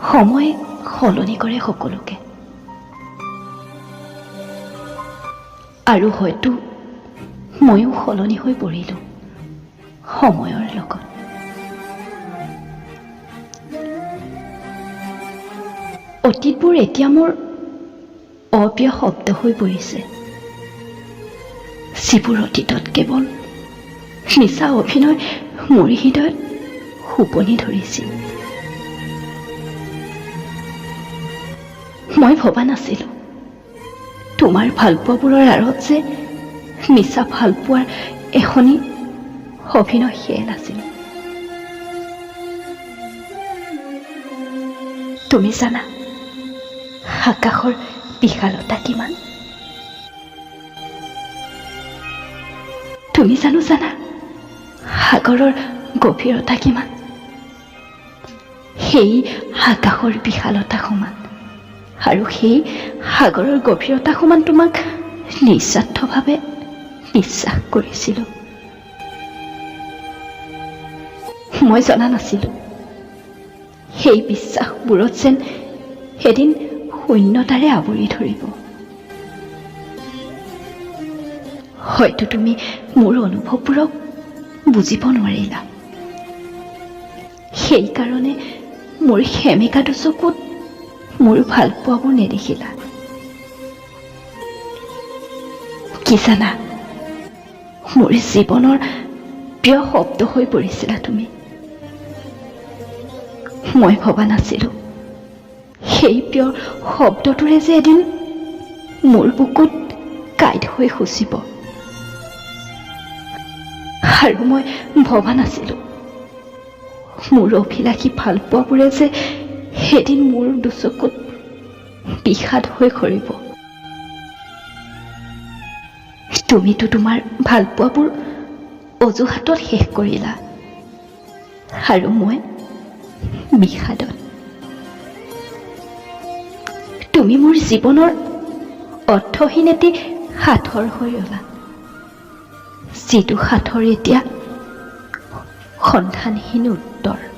সময় সলনি কৰে সকলোকে আৰু হয়তো ময়ো সলনি হৈ পৰিলোঁ সময়ৰ লগত অতীতবোৰ এতিয়া মোৰ অপ্ৰিয় শব্দ হৈ পৰিছে যিবোৰ অতীতত কেৱল মিছা অভিনয় মোৰ হৃদয়ত সোপনি ধৰিছিল মই ভবা নাছিলোঁ তোমাৰ ভালপোৱাবোৰৰ আঁৰত যে মিছা ভালপোৱাৰ এখনি অভিনয় খেল আছিল তুমি জানা আকাশৰ বিশালতা কিমান তুমি জানো জানা সাগৰৰ গভীৰতা কিমান সেই আকাশৰ বিশালতা সমান আৰু সেই সাগৰৰ গভীৰতা সমান তোমাক নিস্বাৰ্থভাৱে বিশ্বাস কৰিছিলোঁ মই জনা নাছিলোঁ সেই বিশ্বাসবোৰত যেন এদিন শূন্যতাৰে আৱৰি ধৰিব হয়তো তুমি মোৰ অনুভৱবোৰক বুজিব নোৱাৰিলা সেইকাৰণে মোৰ সেমেকা দুচকুত মোৰ ভালপোৱাবোৰ নেদেখিলা কি জানা মোৰ জীৱনৰ প্ৰিয় শব্দ হৈ পৰিছিলা তুমি মই ভবা নাছিলোঁ সেই প্ৰিয় শব্দটোৰে যে এদিন মোৰ বুকুত কাইট হৈ খুচিব আৰু মই ভবা নাছিলোঁ মোৰ অভিলাষী ভালপোৱাবোৰে যে এদিন মোৰ দুচকুত বিষাদ হৈ সৰিব তুমিতো তোমাৰ ভালপোৱাবোৰ অজুহাতত শেষ কৰিলা আৰু মই বিষাদত তুমি মোৰ জীৱনৰ অৰ্থহীন এটি সাঁথৰ হৈ ৰলা যিটো সাঁথৰ এতিয়া সন্ধানহীন উত্তৰ